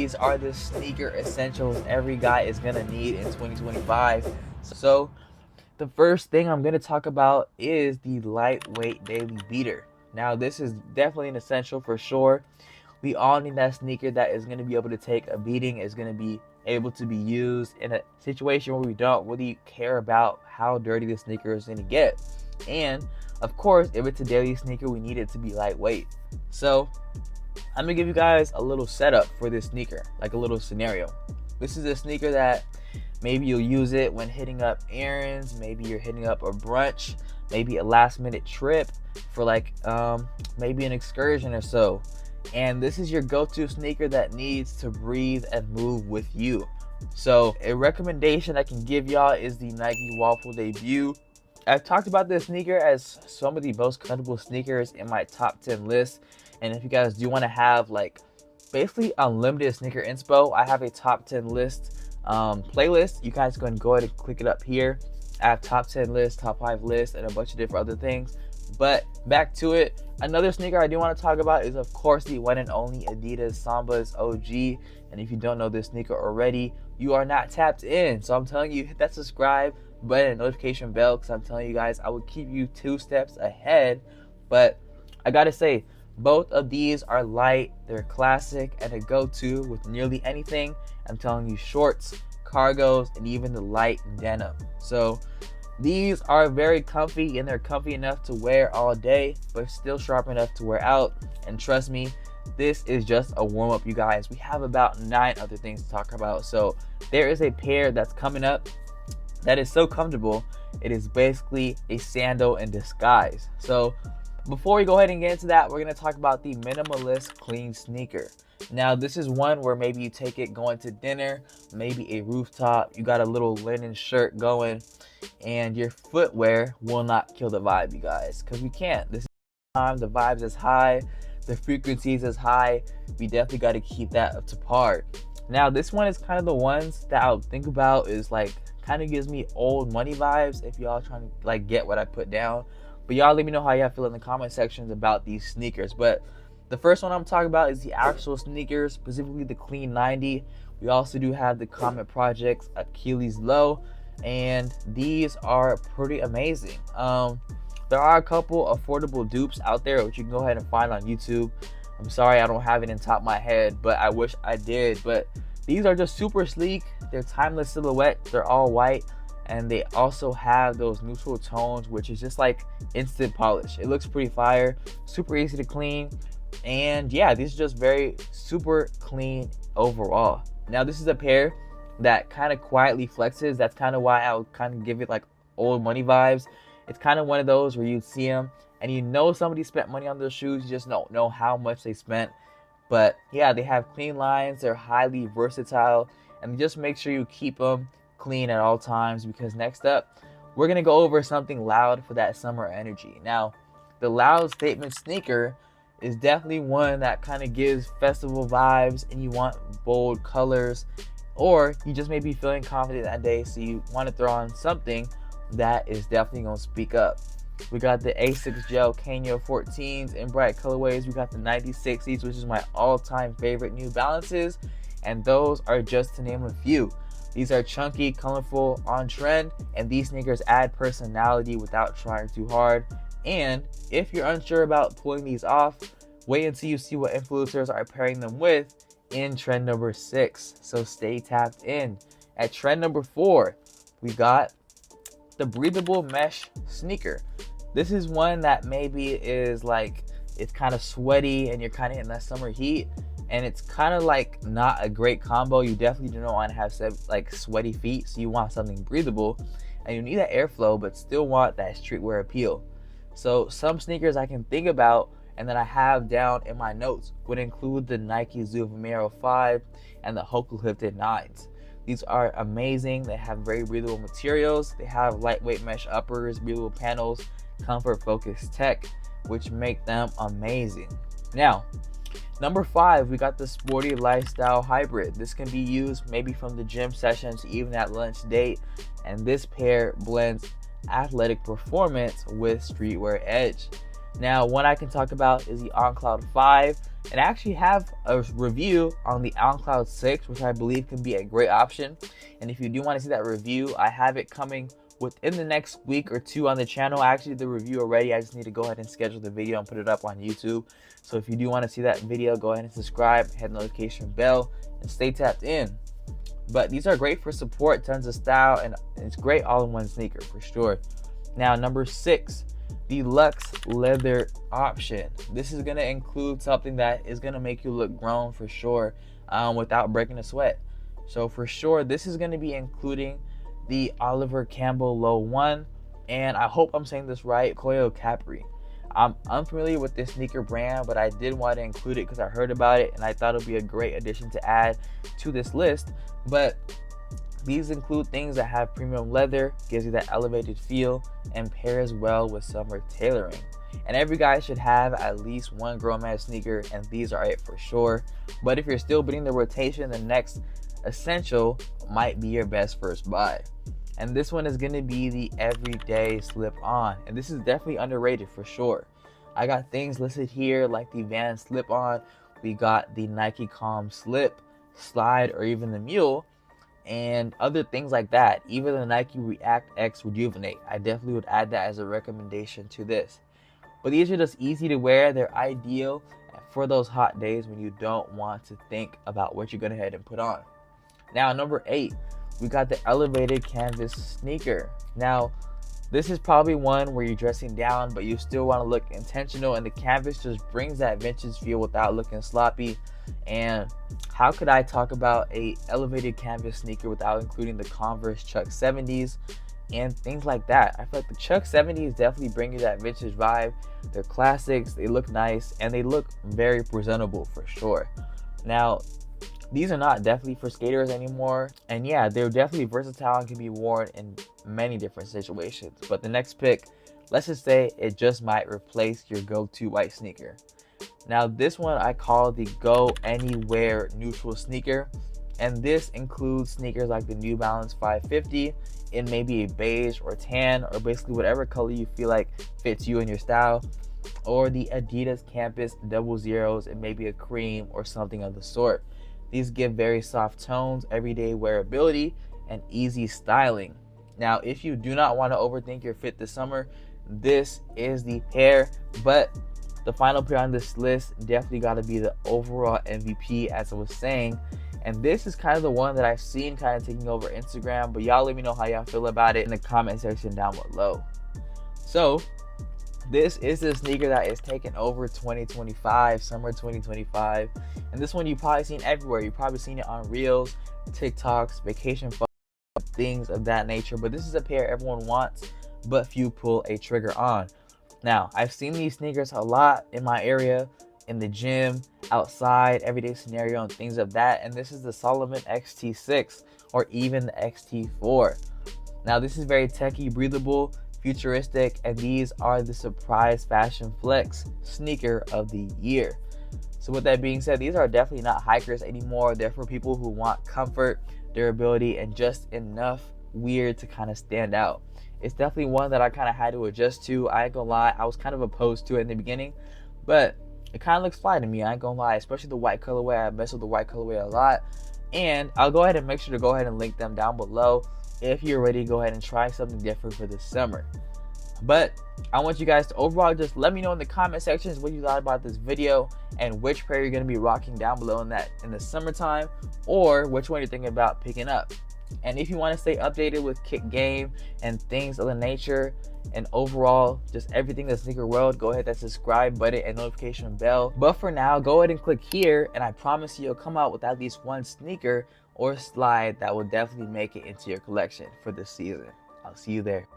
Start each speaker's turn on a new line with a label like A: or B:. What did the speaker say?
A: these are the sneaker essentials every guy is gonna need in 2025. So the first thing I'm gonna talk about is the lightweight daily beater. Now this is definitely an essential for sure. We all need that sneaker that is gonna be able to take a beating, is gonna be able to be used in a situation where we don't really care about how dirty the sneaker is gonna get. And of course, if it's a daily sneaker, we need it to be lightweight. So I'm gonna give you guys a little setup for this sneaker, like a little scenario. This is a sneaker that maybe you'll use it when hitting up errands, maybe you're hitting up a brunch, maybe a last minute trip for like maybe an excursion or so. And this is your go-to sneaker that needs to breathe and move with you. So a recommendation I can give y'all is the Nike Waffle Debut. I've talked about this sneaker as some of the most comfortable sneakers in my top 10 list. And if you guys do want to have like basically unlimited sneaker inspo, I have a top 10 list playlist. You guys can go ahead and click it up here. I have top 10 lists, top 5 lists, and a bunch of different other things. But back to it, another sneaker I do want to talk about is of course the one and only Adidas Samba's OG. And if you don't know this sneaker already, you are not tapped in. So I'm telling you, hit that subscribe button and notification bell, because I'm telling you guys, I will keep you 2 steps ahead. But I gotta say, both of these are light, they're classic, and a go-to with nearly anything. I'm telling you, shorts, cargos, and even the light denim. So these are very comfy, and they're comfy enough to wear all day, but still sharp enough to wear out. And trust me, this is just a warm-up, you guys. We have about 9 other things to talk about. So there is a pair that's coming up that is so comfortable, it is basically a sandal in disguise. So before we go ahead and get into that, we're going to talk about the Minimalist clean sneaker. Now this is one where maybe you take it going to dinner, maybe a rooftop, you got a little linen shirt going, and your footwear will not kill the vibe, you guys, because we can't. This time the vibes is high, the frequencies is high, we definitely got to keep that up to par. Now this one is kind of the ones that I'll think about, is like kind of gives me old money vibes, if y'all trying to like get what I put down. But y'all let me know how y'all feel in the comment sections about these sneakers. But the first one I'm talking about is the actual sneakers, specifically the Clean 90. We also do have the Comet Projects Achilles Low, and these are pretty amazing. There are a couple affordable dupes out there which you can go ahead and find on YouTube. I'm sorry I don't have it in top of my head, but I wish I did. But these are just super sleek. They're timeless silhouettes. They're all white, and they also have those neutral tones, which is just like instant polish. It looks pretty fire, super easy to clean, and yeah, these are just very super clean overall. Now this is a pair that kind of quietly flexes. That's kind of why I would kind of give it like old money vibes. It's kind of one of those where you'd see them and you know somebody spent money on those shoes, you just don't know how much they spent. But yeah, they have clean lines, they're highly versatile, and just make sure you keep them clean at all times, because next up we're gonna go over something loud for that summer energy. Now the loud statement sneaker is definitely one that kind of gives festival vibes, and you want bold colors, or you just may be feeling confident that day, so you want to throw on something that is definitely gonna speak up. We got the A6 Gel Canyo 14s in bright colorways. We got the 96s, which is my all-time favorite New Balances, and those are just to name a few. These are chunky, colorful, on trend, and these sneakers add personality without trying too hard. And if you're unsure about pulling these off, wait until you see what influencers are pairing them with in trend number 6. So stay tapped in. At trend number 4, we got the Breathable mesh sneaker. This is one that maybe is like, it's kind of sweaty and you're kind of in that summer heat, and it's kind of like not a great combo. You definitely do not want to have like sweaty feet, so you want something breathable, and you need that airflow but still want that streetwear appeal. So some sneakers I can think about and that I have down in my notes would include the Nike Zoo Vomero 5 and the Hoka Lifted 9s. These are amazing. They have very breathable materials. They have lightweight mesh uppers, breathable panels, comfort focused tech, which make them amazing. Now, number 5, we got the Sporty Lifestyle Hybrid. This can be used maybe from the gym session to even at lunch date, and this pair blends athletic performance with streetwear edge. Now, one I can talk about is the On Cloud 5, and I actually have a review on the On Cloud 6, which I believe can be a great option. And if you do want to see that review, I have it coming within the next week or two on the channel. I actually did the review already. I just need to go ahead and schedule the video and put it up on YouTube. So if you do want to see that video, go ahead and subscribe, hit the notification bell, and stay tapped in. But these are great for support, tons of style, and it's great all-in-one sneaker for sure. Now, number 6, the Luxe leather option. This is going to include something that is going to make you look grown for sure, without breaking a sweat. So for sure, this is going to be including the Oliver Campbell Low 1, and I hope I'm saying this right, Koyo Capri. I'm unfamiliar with this sneaker brand, but I did want to include it because I heard about it and I thought it would be a great addition to add to this list. But these include things that have premium leather, gives you that elevated feel, and pairs well with summer tailoring. And every guy should have at least one grown man sneaker, and these are it for sure. But if you're still beating the rotation, the next essential might be your best first buy. And this one is going to be the everyday slip on, and this is definitely underrated for sure. I got things listed here like the Van slip on, we got the Nike Calm slip, slide, or even the mule, and other things like that. Even the Nike React X Rejuvenate, I definitely would add that as a recommendation to this. But these are just easy to wear. They're ideal for those hot days when you don't want to think about what you're going to head and put on. Now, number 8, we got the elevated canvas sneaker. Now, this is probably one where you're dressing down, but you still want to look intentional, and the canvas just brings that vintage feel without looking sloppy. And how could I talk about a elevated canvas sneaker without including the Converse Chuck 70s and things like that? I feel like the Chuck 70s definitely bring you that vintage vibe. They're classics, they look nice, and they look very presentable for sure. Now, these are not definitely for skaters anymore, and yeah, they're definitely versatile and can be worn in many different situations. But the next pick, let's just say it just might replace your go-to white sneaker. Now, this one I call the Go Anywhere neutral sneaker, and this includes sneakers like the New Balance 550 in maybe a beige or tan, or basically whatever color you feel like fits you and your style, or the Adidas Campus 00s in maybe a cream or something of the sort. These give very soft tones, everyday wearability, and easy styling. Now, if you do not want to overthink your fit this summer, this is the pair. But the final pair on this list definitely got to be the overall MVP, as I was saying. And this is kind of the one that I've seen kind of taking over Instagram. But y'all let me know how y'all feel about it in the comment section down below. So, this is the sneaker that is taking over 2025, summer 2025. And this one you've probably seen everywhere. You've probably seen it on Reels, TikToks, vacation photos, things of that nature. But this is a pair everyone wants, but few pull a trigger on. Now, I've seen these sneakers a lot in my area, in the gym, outside, everyday scenario, and things of that. And this is the Salomon XT6 or even the XT4. Now, this is very techy, breathable, futuristic, and these are the surprise fashion flex sneaker of the year. So with that being said, these are definitely not hikers anymore. They're for people who want comfort, durability, and just enough weird to kind of stand out. It's definitely one that I kind of had to adjust to. I ain't gonna lie, I was kind of opposed to it in the beginning, but it kind of looks fly to me. I ain't gonna lie, especially the white colorway. I mess with the white colorway a lot, and I'll go ahead and make sure to go ahead and link them down below if you're ready to go ahead and try something different for this summer. But I want you guys to overall just let me know in the comment sections what you thought about this video and which pair you're going to be rocking down below in the summertime, or which one you're thinking about picking up. And if you want to stay updated with kick game and things of the nature and overall just everything in the sneaker world, go ahead and subscribe button and notification bell. But for now, go ahead and click here, and I promise you'll come out with at least one sneaker or slide that will definitely make it into your collection for this season. I'll see you there.